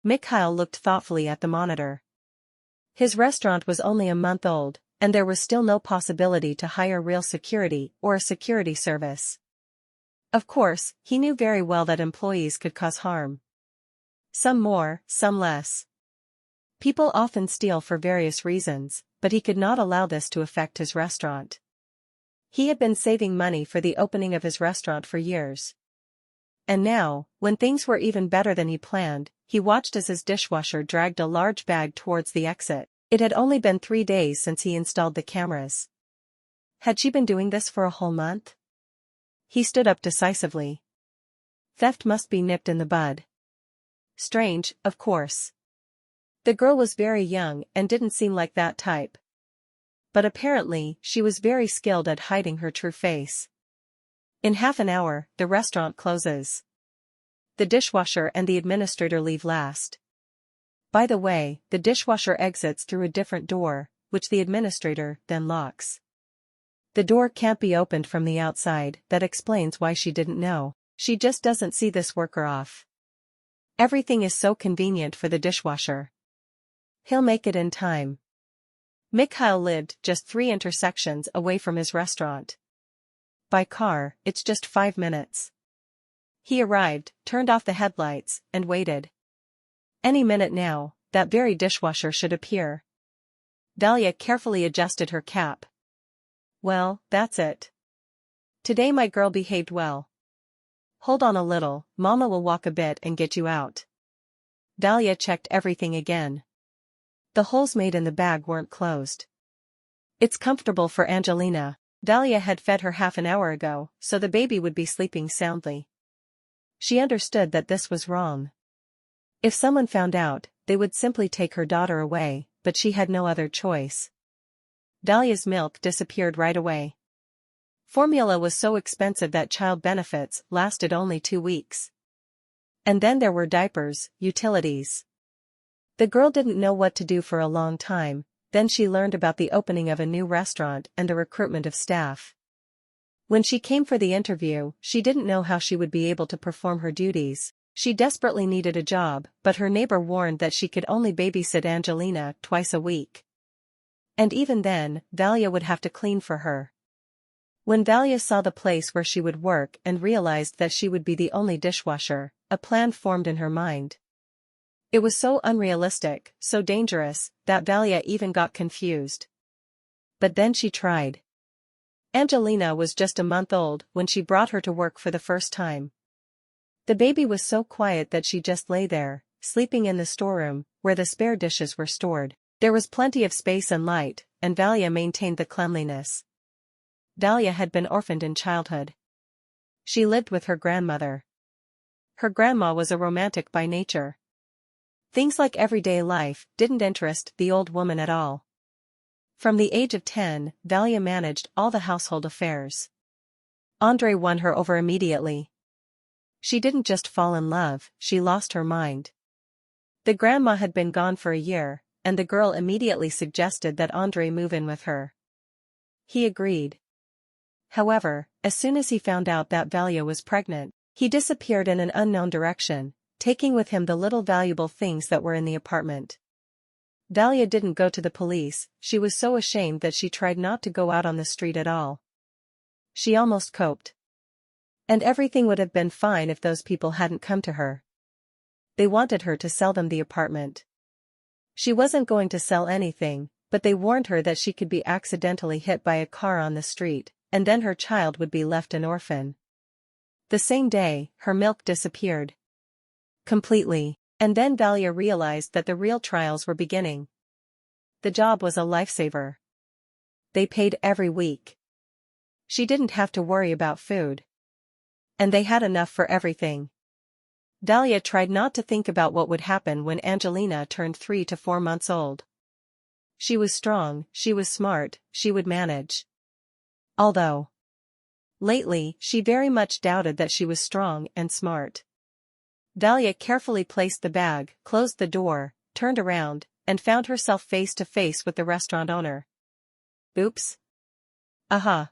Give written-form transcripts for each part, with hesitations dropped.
Mikhail looked thoughtfully at the monitor. His restaurant was only a month old, and there was still no possibility to hire real security or a security service. Of course, he knew very well that employees could cause harm. Some more, some less. People often steal for various reasons, but he could not allow this to affect his restaurant. He had been saving money for the opening of his restaurant for years. And now, when things were even better than he planned, he watched as his dishwasher dragged a large bag towards the exit. It had only been 3 days since he installed the cameras. Had she been doing this for a whole month? He stood up decisively. Theft must be nipped in the bud. Strange, of course. The girl was very young and didn't seem like that type. But apparently, she was very skilled at hiding her true face. In half an hour, the restaurant closes. The dishwasher and the administrator leave last. By the way, the dishwasher exits through a different door, which the administrator then locks. The door can't be opened from the outside. That explains why she didn't know. She just doesn't see this worker off. Everything is so convenient for the dishwasher. He'll make it in time. Mikhail lived just 3 intersections away from his restaurant. By car, it's just 5 minutes. He arrived, turned off the headlights, and waited. Any minute now, that very dishwasher should appear. Valya carefully adjusted her cap. Well, that's it. Today my girl behaved well. Hold on a little, Mama will walk a bit and get you out. Valya checked everything again. The holes made in the bag weren't closed. It's comfortable for Angelina. Valya had fed her half an hour ago, so the baby would be sleeping soundly. She understood that this was wrong. If someone found out, they would simply take her daughter away, but she had no other choice. Valya's milk disappeared right away. Formula was so expensive that child benefits lasted only 2 weeks. And then there were diapers, utilities. The girl didn't know what to do for a long time. Then she learned about the opening of a new restaurant and the recruitment of staff. When she came for the interview, she didn't know how she would be able to perform her duties. She desperately needed a job, but her neighbor warned that she could only babysit Angelina twice a week. And even then, Valya would have to clean for her. When Valya saw the place where she would work and realized that she would be the only dishwasher, a plan formed in her mind. It was so unrealistic, so dangerous, that Valya even got confused. But then she tried. Angelina was just a month old when she brought her to work for the first time. The baby was so quiet that she just lay there, sleeping in the storeroom, where the spare dishes were stored. There was plenty of space and light, and Valya maintained the cleanliness. Valya had been orphaned in childhood. She lived with her grandmother. Her grandma was a romantic by nature. Things like everyday life didn't interest the old woman at all. From the age of 10, Valya managed all the household affairs. Andrei won her over immediately. She didn't just fall in love, she lost her mind. The grandma had been gone for a year, and the girl immediately suggested that Andrei move in with her. He agreed. However, as soon as he found out that Valya was pregnant, he disappeared in an unknown direction, taking with him the little valuable things that were in the apartment. Valya didn't go to the police. She was so ashamed that she tried not to go out on the street at all. She almost coped. And everything would have been fine if those people hadn't come to her. They wanted her to sell them the apartment. She wasn't going to sell anything, but they warned her that she could be accidentally hit by a car on the street, and then her child would be left an orphan. The same day, her milk disappeared. Completely. And then Valya realized that the real trials were beginning. The job was a lifesaver. They paid every week. She didn't have to worry about food. And they had enough for everything. Valya tried not to think about what would happen when Angelina turned 3 to 4 months old. She was strong, she was smart, she would manage. Although, lately, she very much doubted that she was strong and smart. Valya carefully placed the bag, closed the door, turned around, and found herself face to face with the restaurant owner. Oops. Aha.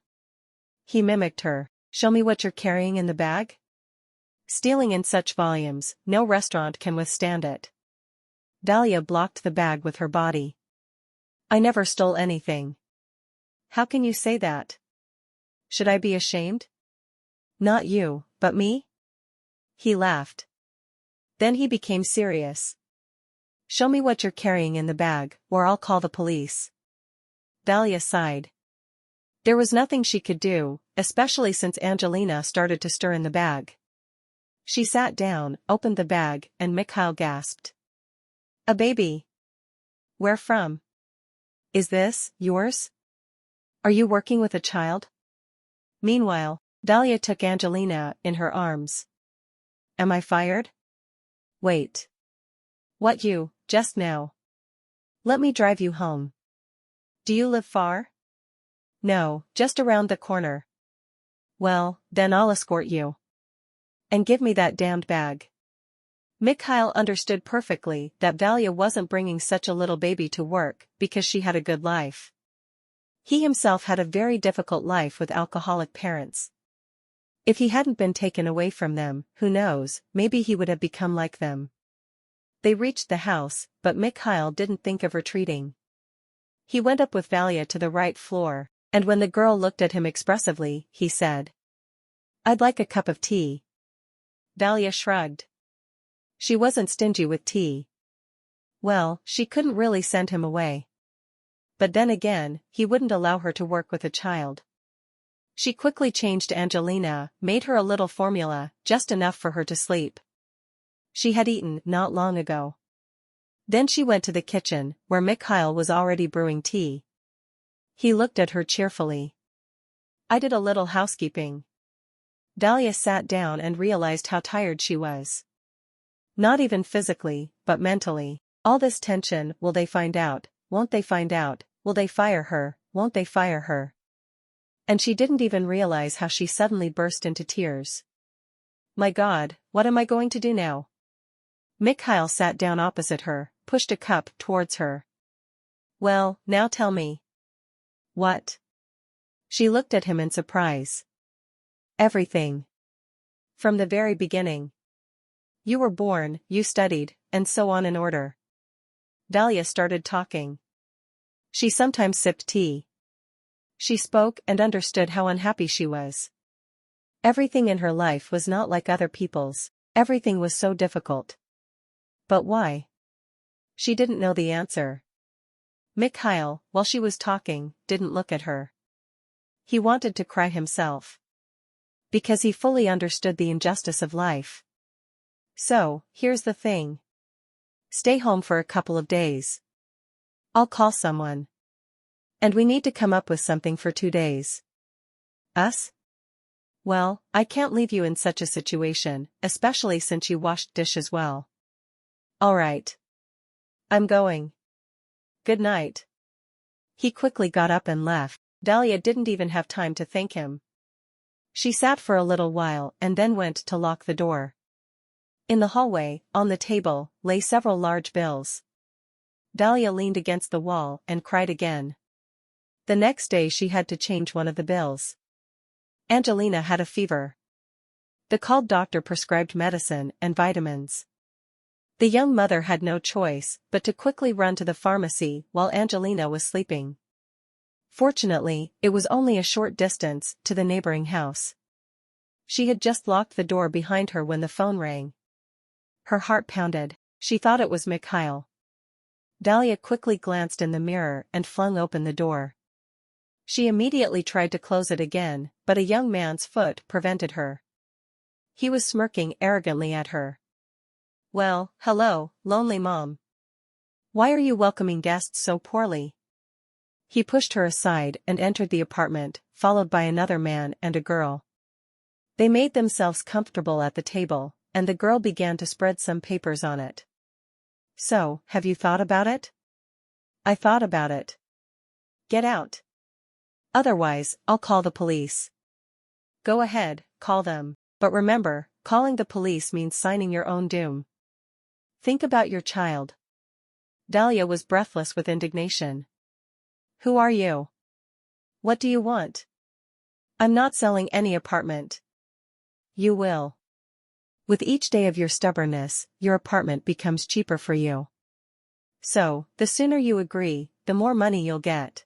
He mimicked her. Show me what you're carrying in the bag? Stealing in such volumes, no restaurant can withstand it. Valya blocked the bag with her body. I never stole anything. How can you say that? Should I be ashamed? Not you, but me? He laughed. Then he became serious. Show me what you're carrying in the bag, or I'll call the police. Valya sighed. There was nothing she could do, especially since Angelina started to stir in the bag. She sat down, opened the bag, and Mikhail gasped. A baby. Where from? Is this yours? Are you working with a child? Meanwhile, Valya took Angelina in her arms. Am I fired? Wait. What just now? Let me drive you home. Do you live far? No, just around the corner. Well, then I'll escort you. And give me that damned bag. Mikhail understood perfectly that Valya wasn't bringing such a little baby to work because she had a good life. He himself had a very difficult life with alcoholic parents. If he hadn't been taken away from them, who knows, maybe he would have become like them. They reached the house, but Mikhail didn't think of retreating. He went up with Valya to the right floor, and when the girl looked at him expressively, he said, I'd like a cup of tea. Valya shrugged. She wasn't stingy with tea. Well, she couldn't really send him away. But then again, he wouldn't allow her to work with a child. She quickly changed Angelina, made her a little formula, just enough for her to sleep. She had eaten not long ago. Then she went to the kitchen, where Mikhail was already brewing tea. He looked at her cheerfully. I did a little housekeeping. Valya sat down and realized how tired she was. Not even physically, but mentally. All this tension, will they find out, won't they find out, will they fire her, won't they fire her? And she didn't even realize how she suddenly burst into tears. My God, what am I going to do now? Mikhail sat down opposite her, pushed a cup towards her. Well, now tell me. What? She looked at him in surprise. Everything. From the very beginning. You were born, you studied, and so on in order. Valya started talking. She sometimes sipped tea. She spoke and understood how unhappy she was. Everything in her life was not like other people's, everything was so difficult. But why? She didn't know the answer. Mikhail, while she was talking, didn't look at her. He wanted to cry himself. Because he fully understood the injustice of life. So, here's the thing. Stay home for a couple of days. I'll call someone. And we need to come up with something for 2 days. Us? Well, I can't leave you in such a situation, especially since you washed dishes well. All right. I'm going. Good night. He quickly got up and left. Valya didn't even have time to thank him. She sat for a little while and then went to lock the door. In the hallway, on the table, lay several large bills. Valya leaned against the wall and cried again. The next day she had to change one of the bills. Angelina had a fever. The called doctor prescribed medicine and vitamins. The young mother had no choice but to quickly run to the pharmacy while Angelina was sleeping. Fortunately, it was only a short distance to the neighboring house. She had just locked the door behind her when the phone rang. Her heart pounded. She thought it was Mikhail. Valya quickly glanced in the mirror and flung open the door. She immediately tried to close it again, but a young man's foot prevented her. He was smirking arrogantly at her. Well, hello, lonely mom. Why are you welcoming guests so poorly? He pushed her aside and entered the apartment, followed by another man and a girl. They made themselves comfortable at the table, and the girl began to spread some papers on it. So, have you thought about it? I thought about it. Get out. Otherwise, I'll call the police. Go ahead, call them, but remember, calling the police means signing your own doom. Think about your child. Valya was breathless with indignation. Who are you? What do you want? I'm not selling any apartment. You will. With each day of your stubbornness, your apartment becomes cheaper for you. So, the sooner you agree, the more money you'll get.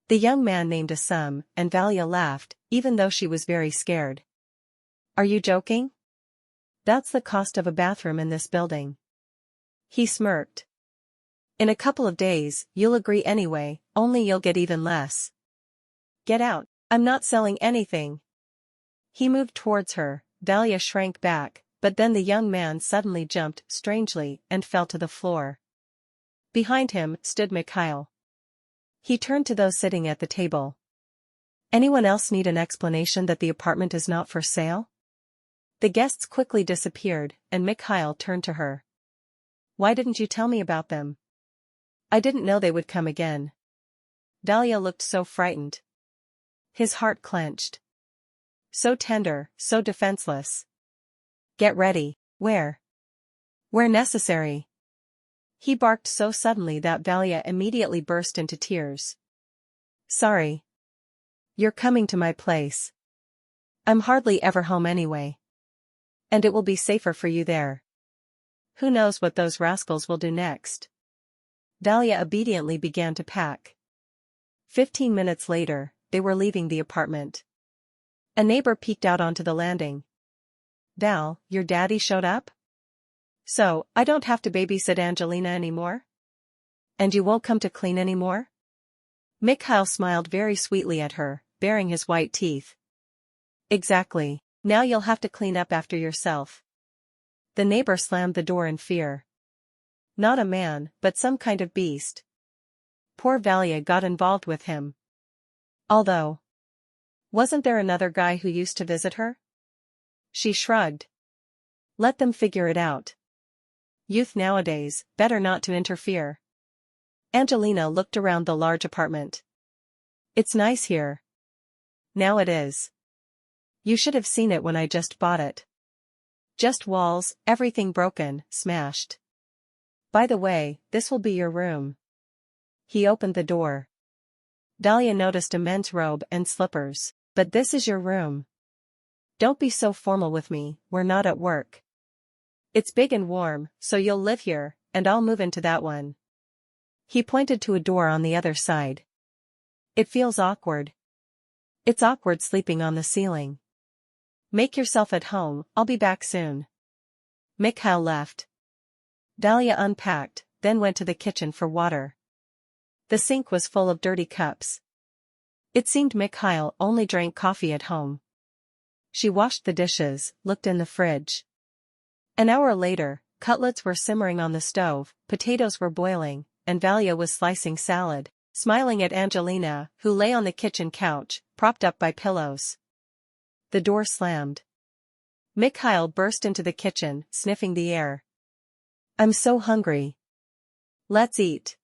The young man named a sum, and Valya laughed, even though she was very scared. Are you joking? That's the cost of a bathroom in this building. He smirked. In a couple of days, you'll agree anyway, only you'll get even less. Get out, I'm not selling anything. He moved towards her, Valya shrank back, but then the young man suddenly jumped strangely and fell to the floor. Behind him stood Mikhail. He turned to those sitting at the table. Anyone else need an explanation that the apartment is not for sale? The guests quickly disappeared, and Mikhail turned to her. Why didn't you tell me about them? I didn't know they would come again. Valya looked so frightened. His heart clenched. So tender, so defenseless. Get ready, where? Where necessary. He barked so suddenly that Valya immediately burst into tears. Sorry. You're coming to my place. I'm hardly ever home anyway. And it will be safer for you there. Who knows what those rascals will do next? Valya obediently began to pack. 15 minutes later, they were leaving the apartment. A neighbor peeked out onto the landing. Val, your daddy showed up? So, I don't have to babysit Angelina anymore? And you won't come to clean anymore? Mikhail smiled very sweetly at her, baring his white teeth. Exactly, now you'll have to clean up after yourself. The neighbor slammed the door in fear. Not a man, but some kind of beast. Poor Valya got involved with him. Although, wasn't there another guy who used to visit her? She shrugged. Let them figure it out. Youth nowadays, better not to interfere. Angelina looked around the large apartment. It's nice here. Now it is. You should have seen it when I just bought it. Just walls, everything broken, smashed. By the way, this will be your room. He opened the door. Valya noticed a men's robe and slippers. But this is your room. Don't be so formal with me, we're not at work. It's big and warm, so you'll live here, and I'll move into that one. He pointed to a door on the other side. It feels awkward. It's awkward sleeping on the ceiling. Make yourself at home, I'll be back soon. Mikhail left. Valya unpacked, then went to the kitchen for water. The sink was full of dirty cups. It seemed Mikhail only drank coffee at home. She washed the dishes, looked in the fridge. An hour later, cutlets were simmering on the stove, potatoes were boiling, and Valya was slicing salad, smiling at Angelina, who lay on the kitchen couch, propped up by pillows. The door slammed. Mikhail burst into the kitchen, sniffing the air. I'm so hungry. Let's eat.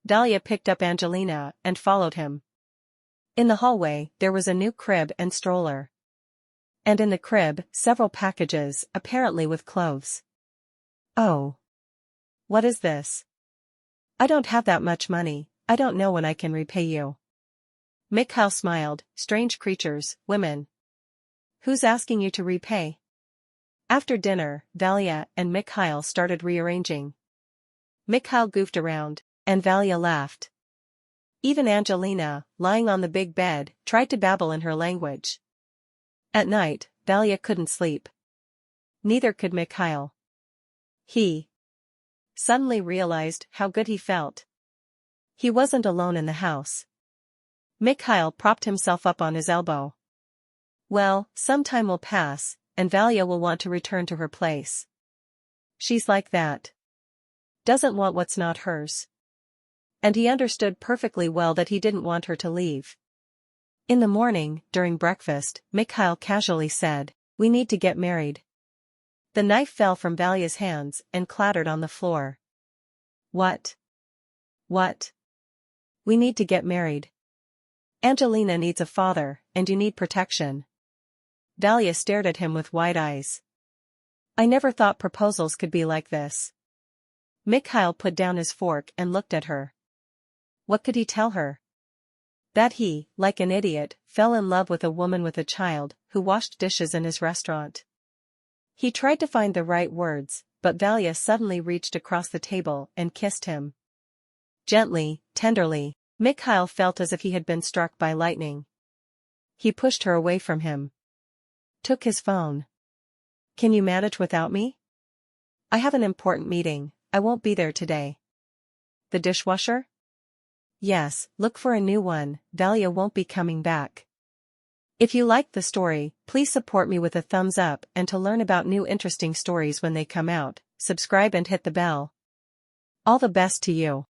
Valya picked up Angelina and followed him. In the hallway, there was a new crib and stroller. And in the crib, several packages, apparently with clothes. Oh. What is this? I don't have that much money, I don't know when I can repay you. Mikhail smiled, strange creatures, women. Who's asking you to repay? After dinner, Valya and Mikhail started rearranging. Mikhail goofed around, and Valya laughed. Even Angelina, lying on the big bed, tried to babble in her language. At night, Valya couldn't sleep. Neither could Mikhail. He suddenly realized how good he felt. He wasn't alone in the house. Mikhail propped himself up on his elbow. Well, some time will pass, and Valya will want to return to her place. She's like that. Doesn't want what's not hers. And he understood perfectly well that he didn't want her to leave. In the morning, during breakfast, Mikhail casually said, "We need to get married." The knife fell from Valya's hands and clattered on the floor. What? What? We need to get married. Angelina needs a father, and you need protection. Valya stared at him with wide eyes. I never thought proposals could be like this. Mikhail put down his fork and looked at her. What could he tell her? That he, like an idiot, fell in love with a woman with a child, who washed dishes in his restaurant. He tried to find the right words, but Valya suddenly reached across the table and kissed him. Gently, tenderly. Mikhail felt as if he had been struck by lightning. He pushed her away from him. Took his phone. Can you manage without me? I have an important meeting, I won't be there today. The dishwasher? Yes, look for a new one, Valya won't be coming back. If you liked the story, please support me with a thumbs up, and to learn about new interesting stories when they come out, subscribe and hit the bell. All the best to you.